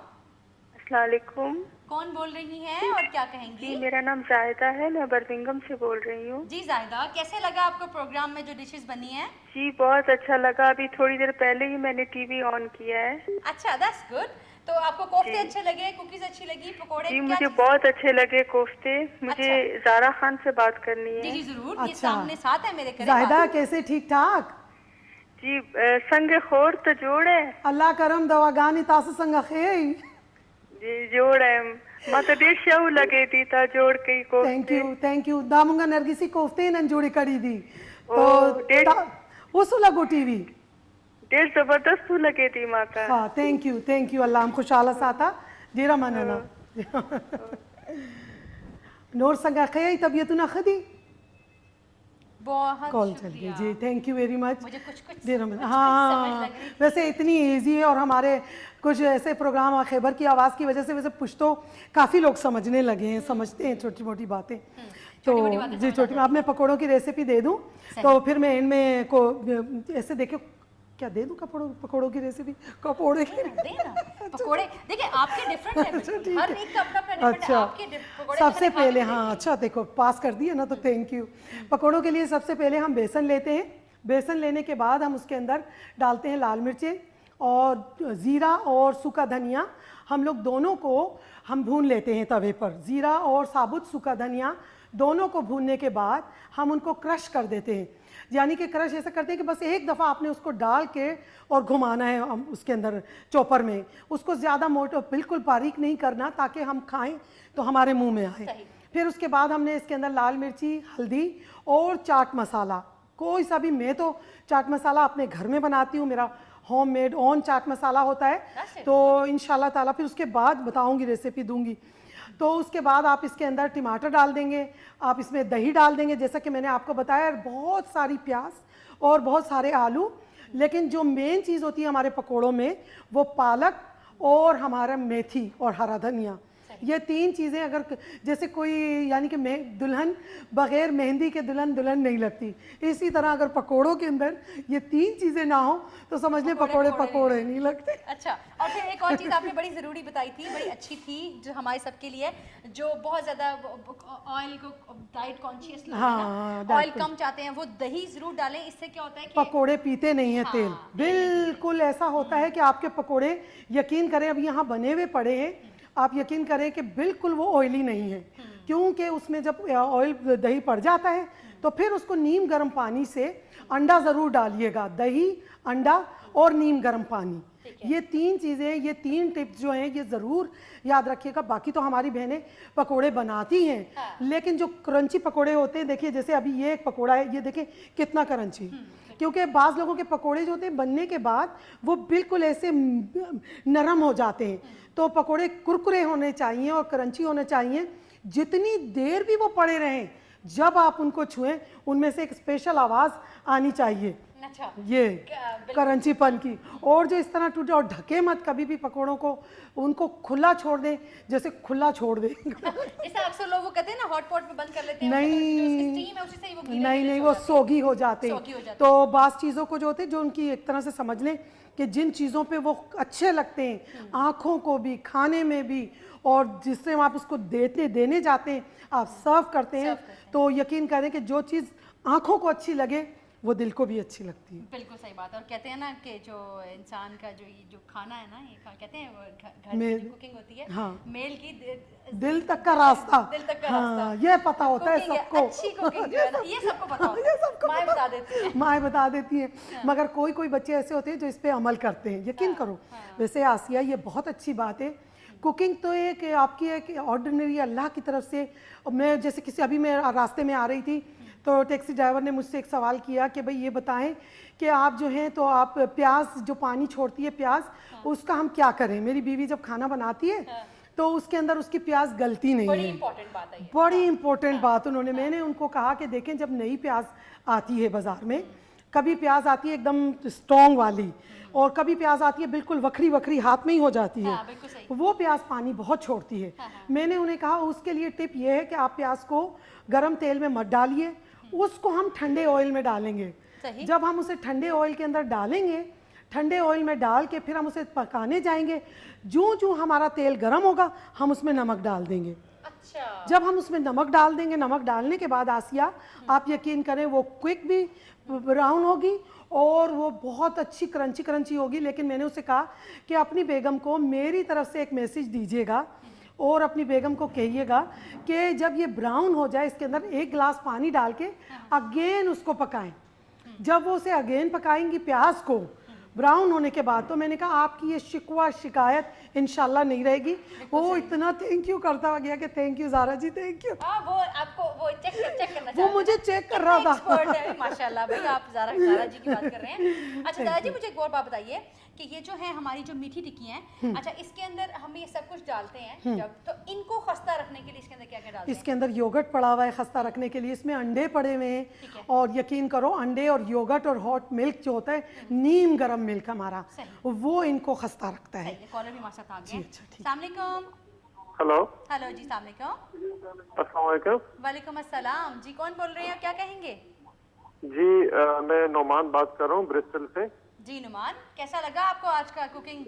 G: अस्सलाम वालेकुम।
A: कौन बोल रही हैं और क्या कहेंगी?
G: जी मेरा नाम जाहिदा है, मैं बर्मिंघम से बोल रही हूँ।
A: जी जाहिदा, कैसे लगा आपको प्रोग्राम में जो डिशेस बनी हैं?
G: जी बहुत अच्छा लगा, अभी थोड़ी देर पहले ही मैंने टीवी ऑन किया है।
A: अच्छा, दैट्स गुड। तो आपको कोफ्ते अच्छे लगे, कुकीज अच्छी लगी, पकोड़े?
G: जी मुझे बहुत अच्छे लगे कोफ्ते। मुझे ज़ारा खान से बात करनी है।
A: जी जी जरूर। ये
B: अच्छा।
A: सामने साथ है मेरे।
B: जाहिदा कैसे? ठीक ठाक।
G: जी संग खोर तो जोड़ है।
B: अल्लाह करम दवागानी तास संग खे।
G: जी जोड़ है, मैं तो देश शव लगे थी ता जोड़ के कोफ्ते।
B: थैंक यू दामुंगा नरगिसी कोफ्ते नन जोड़ी करी दी तो उस लगो टीवी
G: डेढ़ जबरदस्त लगे थी माँ का।
B: हाँ थैंक यू अल्लाह हम खुशहाल साथा जीरा मनना नोर संगा खई तबीयत ना खदी
A: बहुत
B: कॉल चल गई जी। Thank you very much.
A: मुझे कुछ
B: हाँ वैसे इतनी इजी है और हमारे कुछ ऐसे प्रोग्राम खैबर की आवाज़ की वजह से वैसे पुश्तो काफ़ी लोग समझने लगे हैं, समझते हैं छोटी मोटी बातें। तो जी छोटी, अब मैं पकौड़ों की रेसिपी दे दूं तो फिर मैं इनमें को ऐसे देखो क्या दे दूं पकौड़ों की रेसिपी? पकौड़े की
A: देना पकोड़े देखिए आपके डिफरेंट है बिल्कुल। हर एक का अपना अपना डिफरेंट है।
B: अच्छा,
A: आपके पकोड़े
B: सबसे पहले हाँ अच्छा देखो पास कर दिया ना तो थैंक यू। पकौड़ों के लिए सबसे पहले हम बेसन लेते हैं। बेसन लेने के बाद हम उसके अंदर डालते हैं लाल मिर्चें और ज़ीरा और सूखा धनिया। हम लोग दोनों को हम भून लेते हैं तवे पर। ज़ीरा और साबुत सूखा धनिया दोनों को भूनने के बाद हम उनको क्रश कर देते हैं। यानी कि क्रश ऐसा करते हैं कि बस एक दफ़ा आपने उसको डाल के और घुमाना है उसके अंदर चॉपर में। उसको ज़्यादा मोटा बिल्कुल बारीक नहीं करना ताकि हम खाएं तो हमारे मुंह में आए। फिर उसके बाद हमने इसके अंदर लाल मिर्ची, हल्दी और चाट मसाला, कोई सा भी, मैं तो चाट मसाला अपने घर में बनाती हूँ, मेरा होममेड ओन चाट मसाला होता है। तो इंशाल्लाह ताला फिर उसके बाद बताऊँगी, रेसिपी दूँगी। तो उसके बाद आप इसके अंदर टमाटर डाल देंगे, आप इसमें दही डाल देंगे जैसा कि मैंने आपको बताया, बहुत सारी प्याज और बहुत सारे आलू। लेकिन जो मेन चीज़ होती है हमारे पकोड़ों में वो पालक और हमारा मेथी और हरा धनिया। ये तीन चीज़ें अगर जैसे कोई यानी कि दुल्हन बगैर मेहंदी के दुल्हन नहीं लगती, इसी तरह अगर पकोड़ों के अंदर ये तीन चीज़ें ना हो तो समझ लें पकोड़े नहीं लगते।
A: अच्छा, और फिर एक और चीज़ आपने बड़ी ज़रूरी बताई थी, बड़ी अच्छी थी, जो हमारे सबके लिए, जो बहुत ज़्यादा ऑयल को डाइट कॉन्शियस लोग हैं ना, ऑयल कम चाहते हैं, वो दही ज़रूर डालें। इससे क्या होता है कि
B: पकोड़े पीते नहीं है तेल। बिल्कुल ऐसा होता है कि आपके पकोड़े, यकीन करें अभी यहाँ बने हुए पड़े हैं, आप यकीन करें कि बिल्कुल वो ऑयली नहीं है, क्योंकि उसमें जब ऑयल दही पड़ जाता है तो फिर उसको नीम गर्म पानी से, अंडा ज़रूर डालिएगा, दही, अंडा और नीम गर्म पानी, ये तीन चीज़ें, ये तीन टिप्स जो हैं ये ज़रूर याद रखिएगा। बाकी तो हमारी बहनें पकोड़े बनाती हैं, लेकिन जो क्रंची पकोड़े होते हैं, देखिए जैसे अभी ये एक पकोड़ा है, ये देखिए कितना क्रंची, क्योंकि बाज़ लोगों के पकोड़े जो होते हैं बनने के बाद वो बिल्कुल ऐसे नरम हो जाते हैं। तो पकोड़े कुरकुरे होने चाहिए और क्रंची होने चाहिए। जितनी देर भी वो पड़े रहें, जब आप उनको छुएं उनमें से एक स्पेशल आवाज़ आनी चाहिए।
A: अच्छा,
B: ये क्रंचीपन की। और जो इस तरह टूटे, और ढके मत कभी भी पकोड़ों को, उनको खुला छोड़ दें, जैसे खुला छोड़ दें।
A: जैसे अक्सर लोग वो कहते हैं ना हॉट पॉट में बंद कर लेते हैं,
B: नहीं
A: स्टीम है उसी से ही वो
B: नहीं वो सोगी हो जाते हैं। तो बास चीज़ों को जो होते हैं, जो उनकी एक तरह से समझ लें कि जिन चीज़ों पे वो अच्छे लगते हैं, आँखों को भी, खाने में भी, और जिससे आप उसको देने जाते हैं, आप सर्व करते हैं, तो यकीन करें कि जो चीज़ आँखों को अच्छी लगे वो दिल को भी अच्छी लगती है।
A: बिल्कुल सही बात है। और कहते हैं ना कि जो इंसान का जो खाना है ना, ये कहते हैं घर में जो कुकिंग होती है,
B: हाँ,
A: मेल की
B: दिल तक का रास्ता,
A: दिल तक का
B: हाँ,
A: रास्ता,
B: ये पता होता है सबको।
A: अच्छी कुकिंग जो है ना, ये सबको पता होता है, माएँ बता देती हैं।
B: माएँ बता देती हैं, मगर कोई बच्चे ऐसे होते हैं जो इस पे अमल करते हैं, यकीन करो। वैसे आसिया, ये बहुत अच्छी बात है। कुकिंग तो एक आपकी एक ऑर्डिनरी अल्लाह की तरफ से। मैं जैसे किसी, अभी मैं रास्ते में आ रही थी तो टैक्सी ड्राइवर ने मुझसे एक सवाल किया कि भाई ये बताएं कि आप जो हैं, तो आप प्याज जो पानी छोड़ती है प्याज, उसका हम क्या करें। मेरी बीवी जब खाना बनाती है तो उसके अंदर उसकी प्याज गलती नहीं है।
A: बड़ी इंपॉर्टेंट बात है,
B: बड़ी इंपॉर्टेंट बात उन्होंने, मैंने उनको कहा कि देखें, जब नई प्याज आती है बाज़ार में, कभी प्याज आती है एकदम स्ट्रॉन्ग वाली, और कभी प्याज आती है बिल्कुल वखरी वखरी, हाथ में ही हो जाती है, वो प्याज पानी बहुत छोड़ती है। मैंने उन्हें कहा उसके लिए टिप ये है कि आप प्याज को गरम तेल में मत डालिए, उसको हम ठंडे ऑयल में डालेंगे। जब हम उसे ठंडे ऑयल के अंदर डालेंगे, ठंडे ऑयल में डाल के फिर हम उसे पकाने जाएंगे, जो हमारा तेल गर्म होगा हम उसमें नमक डाल देंगे। अच्छा। जब हम उसमें नमक डाल देंगे, नमक डालने के बाद आसिया, आप यकीन करें वो क्विक भी ब्राउन होगी और वो बहुत अच्छी क्रंची होगी। लेकिन मैंने उसे कहा कि अपनी बेगम को मेरी तरफ से एक मैसेज दीजिएगा और अपनी बेगम को कहिएगा कि जब ये ब्राउन हो जाए, इसके अंदर 1 गिलास पानी डाल के अगेन उसको पकाएं। जब वो उसे अगेन पकाएंगी प्याज को ब्राउन होने के बाद, तो मैंने कहा आपकी ये शिकवा शिकायत इंशाल्लाह नहीं रहेगी। वो इतना थैंक यू करता गया कि thank you Zara ji, thank you.
A: वो आपको वो चेक करना,
B: वो मुझे चेक कर रहा था।
A: माशाल्लाह भाई, आप ज़ारा जी की बात कर रहे हैं। अच्छा ज़ारा जी, मुझे एक और बात बताइए कि ये जो है हमारी जो मीठी टिक्की हैं, अच्छा इसके अंदर हम ये सब कुछ डालते हैं जब, तो इनको खस्ता रखने के लिए इसके अंदर क्या क्या डालते हैं? इसके अंदर
B: योगर्ट पड़ा हुआ है खस्ता रखने के लिए, इसमें अंडे पड़े हुए हैं, और यकीन करो अंडे और योगर्ट और हॉट मिल्क जो होता है, नीम गरम मिल्क हमारा, वो इनको खस्ता रखता है।
A: कॉलर भी माशा आ गया। अस्सलाम वालेकुम।
D: हेलो
A: जी, अस्सलाम वालेकुम।
D: अस्सलाम वालेकुम।
A: वालेकुम अस्सलाम जी, कौन बोल रहे हैं, क्या कहेंगे?
D: जी मैं नोमान बात कर रहा हूँ ब्रिस्टल से।
A: जी नुमान, कैसा लगा आपको आज का कुकिंग?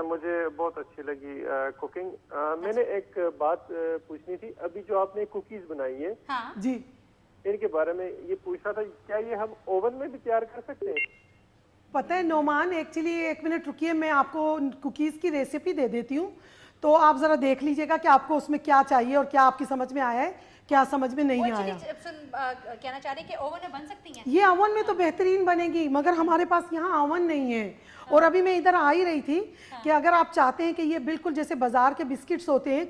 H: मुझे बहुत अच्छी लगी कुकिंग। मैंने एक बात पूछनी थी। अभी जो आपने कुकीज बनाई है,
A: हाँ
B: जी,
H: इनके बारे में ये पूछना था, क्या ये हम ओवन में भी तैयार कर सकते हैं?
B: पता है नोमान, एक्चुअली 1 मिनट रुकिए, मैं आपको कुकीज़ की रेसिपी दे देती हूँ, तो आप ज़रा देख लीजिएगा कि आपको उसमें क्या चाहिए और क्या आपकी समझ में आया है, क्या समझ में नहीं आया।
A: कहना चाह रही कि ओवन में बन सकती हैं?
B: ये ओवन में तो बेहतरीन बनेगी, मगर हमारे पास यहाँ ओवन नहीं है। और अभी मैं इधर आ ही रही थी कि अगर आप चाहते हैं कि ये बिल्कुल जैसे बाजार के बिस्किट्स होते हैं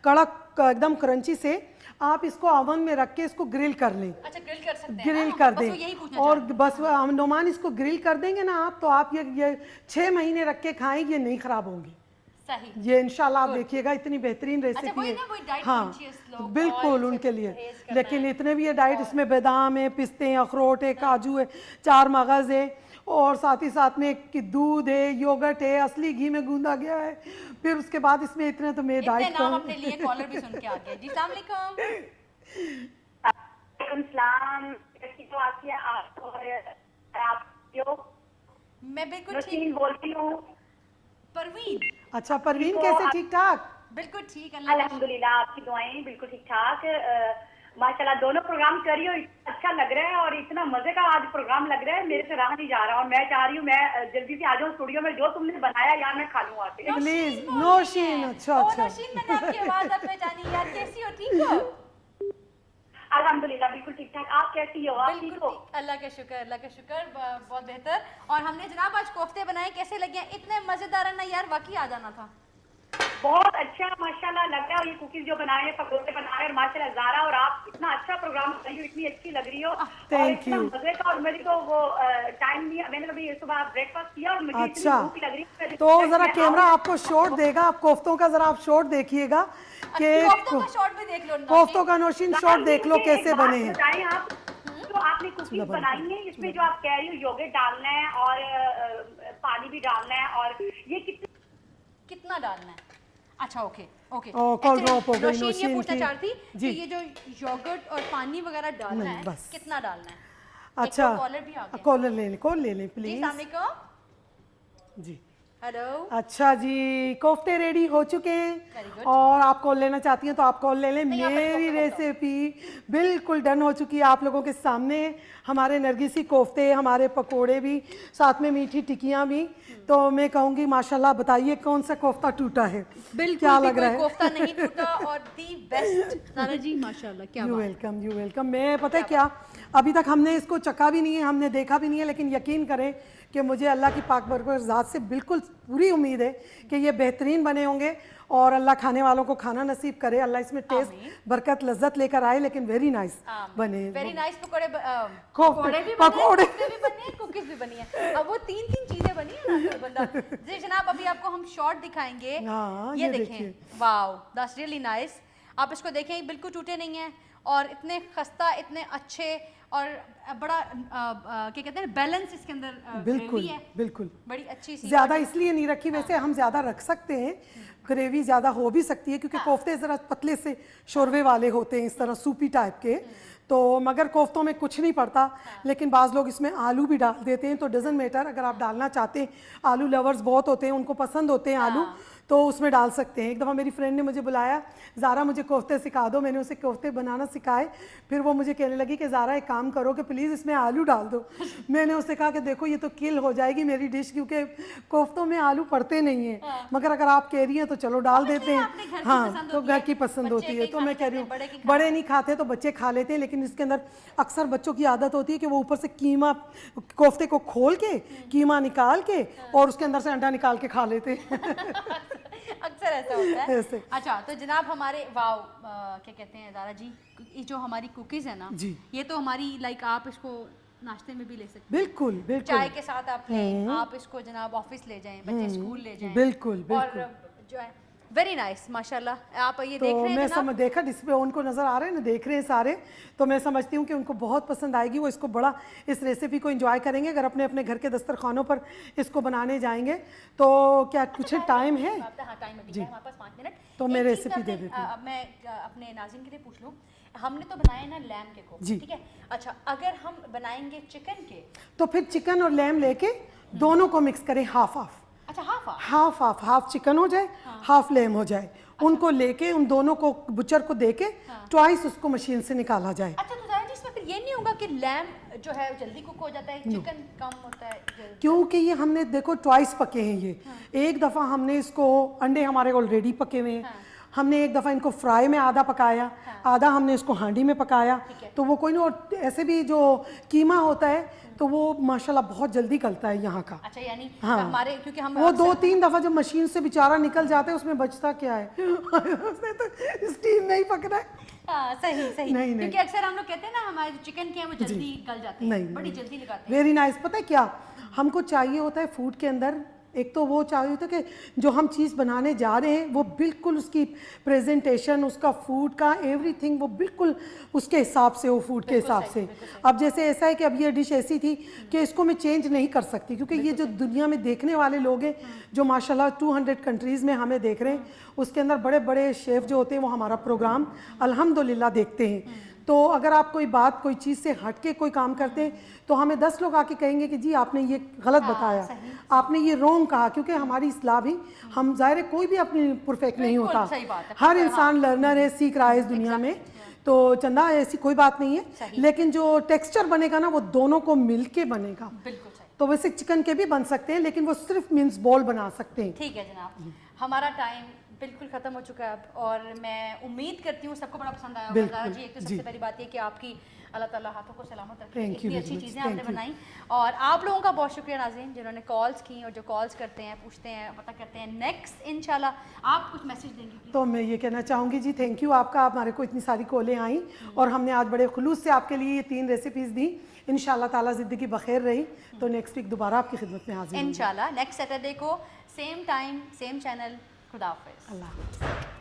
B: कड़क एकदम क्रंची से, आप इसको ओवन में रख के इसको ग्रिल कर लें।
A: अच्छा, ग्रिल कर सकते हैं?
B: ग्रिल कर दें और बस नोमान इसको ग्रिल कर देंगे ना आप, तो आप ये 6 महीने रख के खाएं, ये नहीं खराब होंगे।
A: सही।
B: ये इंशाल्लाह आप देखिएगा, इतनी बेहतरीन रेसिपी है। हाँ बिल्कुल उनके लिए, लेकिन इतने भी ये डाइट, इसमें बादाम है, पिस्ते हैं, अखरोट है, काजू है, 4 मगज़ है, और साथ ही साथ में दूध है, योगर्ट है, असली घी में गूंदा गया है। फिर उसके बाद इसमें इतने तो मैं डाइट
A: नाम अपने लिए कॉलर भी सुन के आ गए। जी अस्सलाम वालेकुम। मैं बिल्कुल ठीक
F: बोलती हूँ।
A: परवीन।
B: अच्छा परवीन, कैसे? ठीक ठाक?
A: बिल्कुल ठीक,
F: अल्हम्दुलिल्लाह, आपकी दुआएं बिल्कुल ठीक ठाक। माशाल्लाह दोनों प्रोग्राम कर रही हो, अच्छा लग रहा है और इतना मजे का आज प्रोग्राम लग रहा है, मेरे से रहा नहीं जा रहा। और मैं चाह रही हूँ मैं जल्दी से आ जाऊँ स्टूडियो में, जो तुमने बनाया यार मैं खा लूँ आके।
B: प्लीज नौशीन। अच्छा अच्छा,
A: नौशीन, मैंने आपकी आवाज अब पहचानी यार। कैसी हो? ठीक हो?
F: अल्हम्दुलिल्लाह बिल्कुल ठीक ठाक। आप कैसी हो? आप ठीक हो?
A: अल्लाह का शुक्र, अल्लाह का शुक्र, बहुत बेहतर। और हमने जनाब आज कोफ्ते बनाए, कैसे लगे? इतने मजेदार है ना यार, वाकई आ जाना था।
F: बहुत अच्छा माशाल्लाह लग रहा है। और ये कुकीज जो बनाए हैं, पकौड़े बनाए, और माशाल्लाह ज़ारा और आप इतना अच्छा प्रोग्राम कर रही हो, इतनी अच्छी लग रही हो।
B: Thank you.
F: मजे का, और मेरी तो वो टाइम नहीं, मैंने अभी सुबह ब्रेकफास्ट किया और मुझे इतनी भूख लग रही है।
B: तो जरा कैमरा आपको शॉट देगा, आप कोफ्तों का जरा आप शॉट देखिएगा कि कोफ्तों का नौशीन शॉट देख लो कैसे बने हैं।
F: बताएं आप, तो आपने कुकीज बनाई है, इसमें जो आप कह रही हो योगर्ट डालना है और पानी भी डालना है, और ये
A: कितना डालना है? अच्छा ओके ओके।
B: कॉल ड्रॉप हो गई
A: नौशीन, ये पूछना चाह रही थी
B: जी,
A: कि ये जो योगर्ट और पानी वगैरह डालना है,
B: बस
A: कितना डालना है?
B: अच्छा,
A: कॉलर भी आ गया।
B: कॉलर ले लें प्लीज। Ji
A: hello.
B: अच्छा जी, कोफ्ते रेडी हो चुके हैं, और आप कॉल लेना चाहती हैं तो आप कॉल ले लें। मेरी रेसिपी बिल्कुल डन हो चुकी है आप लोगों के सामने। हमारे नरगिसी कोफ्ते, हमारे पकोड़े भी, साथ में मीठी टिक्कियाँ भी। तो मैं कहूँगी माशाल्लाह, बताइए कौन सा कोफ्ता टूटा है?
A: बिल्कुल
B: क्या लग रहा है?
A: कोफ्ता नहीं टूटा, और दी बेस्ट ज़ारा जी माशाल्लाह। क्या
B: यू वेलकम, यू वेलकम। मैं पता है क्या, अभी तक हमने इसको चखा भी नहीं है, हमने देखा भी नहीं है, लेकिन यकीन करें कि मुझे अल्लाह की पाक बरकत ज़ात से बिल्कुल पूरी उम्मीद है कि ये बेहतरीन बने होंगे, और अल्लाह खाने वालों को खाना नसीब करे, अल्लाह इसमें टेस्ट बरकत लज्जत लेकर आए। लेकिन वेरी नाइस बने,
A: वेरी नाइस। पकोड़े भी बने, कुकीज भी बनी है। अब वो 3 चीजें बनी है ना, तो बंदा जी। जनाब अभी आपको हम शॉट दिखाएंगे। ये देखें, वाओ दैट्स रियली नाइस। आप इसको देखें, बिल्कुल टूटे नहीं है, और इतने खस्ता, इतने अच्छे, और बड़ा क्या कहते हैं, बैलेंस इसके अंदर
B: बिल्कुल
A: है।
B: बिल्कुल
A: बड़ी अच्छी सी।
B: ज़्यादा इसलिए नहीं रखी, वैसे हम ज़्यादा रख सकते हैं, ग्रेवी ज़्यादा हो भी सकती है, क्योंकि कोफ्ते ज़रा पतले से शोरवे वाले होते हैं, इस तरह सूपी टाइप के। तो मगर कोफ्तों में कुछ नहीं पड़ता, लेकिन बाज़ लोग इसमें आलू भी डाल देते हैं, तो डजन मैटर। अगर आप डालना चाहते हैं, आलू लवर्स बहुत होते हैं, उनको पसंद होते हैं आलू, तो उसमें डाल सकते हैं। एक दफ़ा मेरी फ्रेंड ने मुझे बुलाया, ज़ारा मुझे कोफ्ते सिखा दो। मैंने उसे कोफ्ते बनाना सिखाए, फिर वो मुझे कहने लगी कि ज़ारा एक काम करो कि प्लीज़ इसमें आलू डाल दो। मैंने उससे कहा कि देखो ये तो किल हो जाएगी मेरी डिश, क्योंकि कोफ्तों में आलू पड़ते नहीं हैं, मगर अगर आप कह रही हैं तो चलो डाल देते हैं। हाँ, तो घर की पसंद होती है, तो मैं कह रही हूँ बड़े नहीं खाते तो बच्चे खा लेते हैं, लेकिन इसके अंदर अक्सर बच्चों की आदत होती है कि वो ऊपर से कीमा, कोफ्ते को खोल के कीमा निकाल के और उसके अंदर से अंडा निकाल के खा लेते हैं।
A: अक्सर ऐसा होता है। अच्छा, तो जनाब हमारे वाव क्या कहते हैं ज़ारा जी, ये जो हमारी कुकीज़ है ना जी, ये तो हमारी लाइक आप इसको नाश्ते में भी ले सकते हैं,
B: बिल्कुल बिल्कुल,
A: चाय के साथ आप लें, आप इसको जनाब ऑफिस ले जाएं, बच्चे स्कूल ले जाएं,
B: बिल्कुल बिल्कुल,
A: और जो है वेरी नाइस माशाल्लाह। आप ये देख रहे हैं,
B: मैं समझ देखा डिस्प्ले उनको नज़र आ रहे हैं ना, देख रहे हैं सारे, तो मैं समझती हूँ कि उनको बहुत पसंद आएगी, वो इसको बड़ा इस रेसिपी को एंजॉय करेंगे अगर अपने अपने घर के दस्तरखानों पर इसको बनाने जाएंगे। तो क्या कुछ टाइम है?
A: टाइम अभी है हमारे पास 5 मिनट।
B: तो मैं रेसिपी दे देती हूँ।
A: मैं अपने नाज़रीन के लिए पूछ लूँ, हमने तो बनाए ना लैम के कोफ्ते,
B: जी।
A: ठीक है। अच्छा, अगर हम बनाएंगे चिकन के,
B: तो फिर चिकन और लैम लेके दोनों को मिक्स करें, हाफ हाफ,
A: अच्छा half half,
B: half half, half chicken हो जाए, हाफ लैम हो जाए, उनको लेके उन दोनों को बुचर को देके ट्वाइस उसको मशीन से निकाला जाए।
A: अच्छा तो ज़ाहिर जी इसमें फिर ये नहीं होगा कि लैम जो है जल्दी कुक हो जाता है, चिकन कम होता है
B: क्योंकि ये हमने देखो ट्वाइस पके हैं ये। एक दफ़ा हमने इसको, अंडे हमारे ऑलरेडी पके हुए हैं, हमने एक दफ़ा इनको फ्राई में आधा पकाया, आधा हमने इसको हांडी में पकाया, तो वो कोई नहीं। और ऐसे भी जो कीमा होता है तो वो माशाल्लाह बहुत जल्दी गलता है यहाँ का।
A: अच्छा, यानी
B: हाँ।
A: हमारे क्योंकि हम
B: वो 2-3 दफ़ा जब मशीन से बेचारा निकल जाता है उसमें बचता क्या है उसने तो स्टीम नहीं पकड़ा है।
A: हाँ, सही सही,
B: नहीं,
A: क्योंकि अक्सर हम लोग कहते हैं ना हमारे जो चिकन के हैं वो जल्दी गल जाते हैं,
B: नहीं,
A: बड़ी जल्दी लगाते हैं।
B: Very nice. पता है क्या हमको चाहिए होता है फूड के अंदर, एक तो वो चाहिए होता है कि जो हम चीज़ बनाने जा रहे हैं वो बिल्कुल उसकी प्रेजेंटेशन, उसका फूड का एवरीथिंग वो बिल्कुल उसके हिसाब से हो, फूड के हिसाब से। अब जैसे ऐसा है कि अब ये डिश ऐसी थी कि इसको मैं चेंज नहीं कर सकती, क्योंकि ये जो दुनिया में देखने वाले लोग हैं जो माशाल्लाह 200 कंट्रीज़ में हमें देख रहे हैं, उसके अंदर बड़े बड़े शेफ़ जो होते हैं वो हमारा प्रोग्राम अल्हम्दुलिल्लाह देखते हैं। तो अगर आप कोई बात, कोई चीज़ से हट के कोई काम करते हैं तो हमें 10 लोग आके कहेंगे कि जी आपने ये गलत बताया, आपने ये रॉन्ग कहा, क्योंकि हमारी इस्लाह भी, हम ज़ाहिर है कोई भी अपनी परफेक्ट नहीं होता,
A: सही बात है,
B: हर इंसान लर्नर है, सीख रहा है इस दुनिया में। तो चंदा ऐसी कोई बात नहीं है, लेकिन जो टेक्सचर बनेगा ना वो दोनों को मिल के बनेगा।
A: बिल्कुल सही।
B: तो वैसे चिकन के भी बन सकते हैं, लेकिन वो सिर्फ मिन्स बॉल बना सकते हैं।
A: ठीक है जनाब, हमारा टाइम बिल्कुल ख़त्म हो चुका है अब, और मैं उम्मीद करती हूँ सबको बड़ा पसंद आया होगा। ज़ारा जी, एक तो सबसे पहली बात ये कि आपकी अल्लाह ताला हाथों को सलामत रखे, इतनी अच्छी चीज़ें आपने बनाई, और आप लोगों का बहुत शुक्रिया नाज़रीन जिन्होंने कॉल्स की और जो कॉल्स करते हैं, पूछते हैं, पता करते हैं। नेक्स्ट इंशाल्लाह आप कुछ मैसेज देंगे?
B: तो मैं ये कहना चाहूँगी जी, थैंक यू आपका, आप हमारे को इतनी सारी कॉलें आई और हमने आज बड़े खुलूस से आपके लिए ये 3 रेसिपीज़ दी। इंशाल्लाह ताला ज़िंदगी बखैर रही तो नेक्स्ट वीक दोबारा आपकी खिदमत में हाजिर होंगे।
A: इंशाल्लाह नेक्स्ट सैटरडे को सेम टाइम सेम चैनल। खुदा हाफिज़।
B: अल्लाह हाफ़िज़।